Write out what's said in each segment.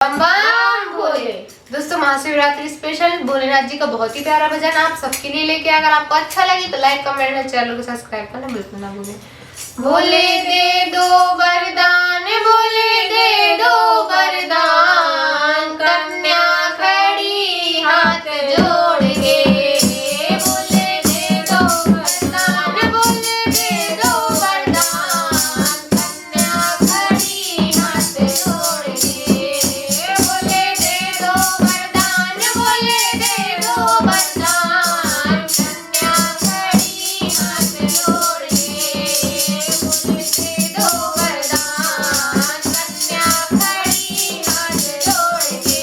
बम बम भोले। दोस्तों महाशिवरात्रि स्पेशल भोलेनाथ जी का बहुत ही प्यारा भजन आप सबके लिए लेके, अगर आपको अच्छा लगे तो लाइक कमेंट और चैनल को सब्सक्राइब करना बिल्कुल ना भूलें। भोले दे दो वरदान, भोले दे दो वरदान, कन्या खड़ी हाथ जोड़ के। भोले दे दो वरदान, भोले दे दो वरदान, कन्या खड़ी हाथ जोड़ के। भोले दे दो वरदान, भोले दे दो वरदान, कन्या खड़ी हाथ जोड़ के। भोले दे दो वरदान, कन्या खड़ी हाथ जोड़ के।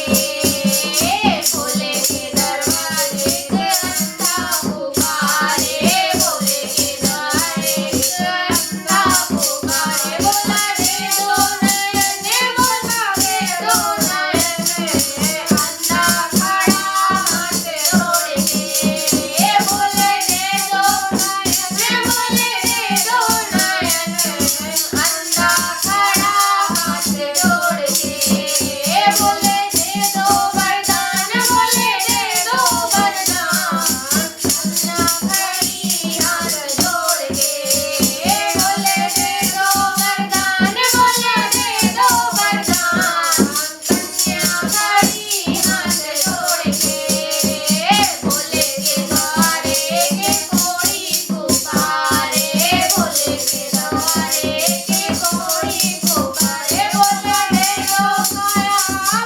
भोले के दरवाजे से अंधा पुकारे, भोले के द्वारे से अंधा पुकारे। बोला दे दो नयन, बोला दे दो नयन, अंधा खड़ा हाथ जोड़ के। बोले दे दो नयन, बोले दे दो नयन, अंधा खड़ा हाथ जोड़ के। बोले दे दो वरदान, बोले दे दो वरदान, कन्या खड़ी हाथ जोड़ के। बोले दे दो वरदान, बोले दे दो वरदान, कन्या खड़ी हाथ जोड़ के। भोले के द्वारे के कोई पुकारे, भोले के द्वारे के कोई पुकारे। बोले दे दो काया,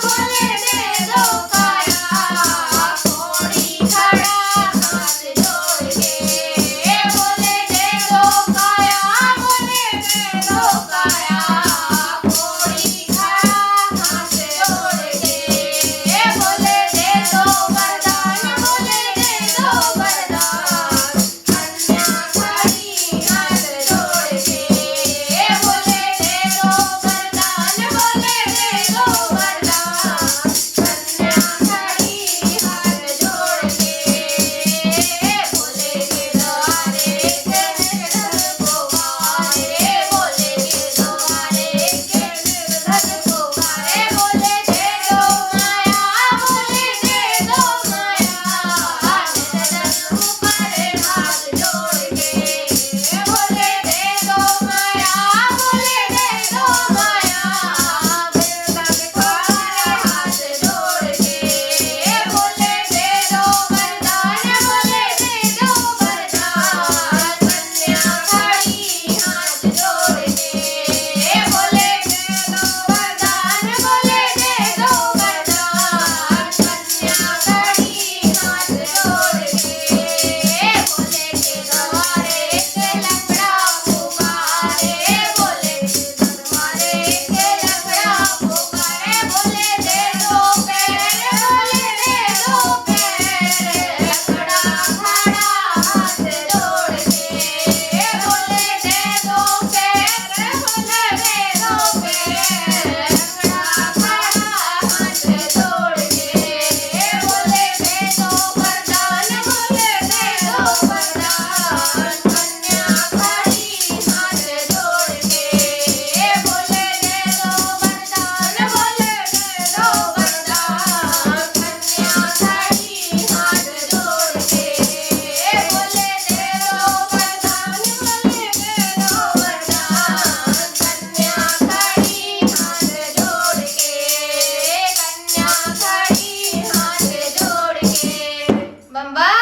बोले दे दो काया, कोड़ी खड़ा हाथ जोड़ के। बोले दे दो काया, बोले दे दो काया, कोड़ी खड़ा हाथ जोड़ के। बोले दे दो वरदान, बोले दे दो वरदान, कन्या खड़ी हाथ जोड़ के। बोले दे दो वरदान, बोले दे दो वरदान, कन्या खड़ी हाथ जोड़ के। भोले के द्वारे के निर्धन पुकारे, भोले के द्वारे के निर्धन पुकारे। बोले दे दो माया, बोले दे दो माया, निर्धन ऊपर हाथ जोड़ के। बोले दे दो माया, बोले दे दो माया, बिरला के द्वारे हाथ जोड़ के। बोले दे दो वरदान, बोले दे दो वरदान, कन्या खड़ी हाथ जोड़ के। बोले दे दो वरदान, बोले दे दो वरदान, कन्या खड़ी हाथ जोड़ के। भोले के द्वारे के लंगड़ा पुकारे, भोले के द्वारे के लंगड़ा पुकारे। बोले दे दो पैर, बोले दे दो पैर, लंगड़ा खड़ा हाथ जोड़ के। बोले दे दो पैर, बोले दे दो पैर, लंगड़ा खड़ा हाथ जोड़ के। बोले दे दो वरदान, बोले दे दो वरदान, कन्या खड़ी हाथ जोड़ के। बोले दे दो वरदान, बोले दे दो वरदान, कन्या खड़ी हाथ जोड़ के। बोले दे दो वरदान, बोले दे दो वरदान, कन्या खड़ी हाथ जोड़ के। कन्या खड़ी हाथ जोड़ के। बम बम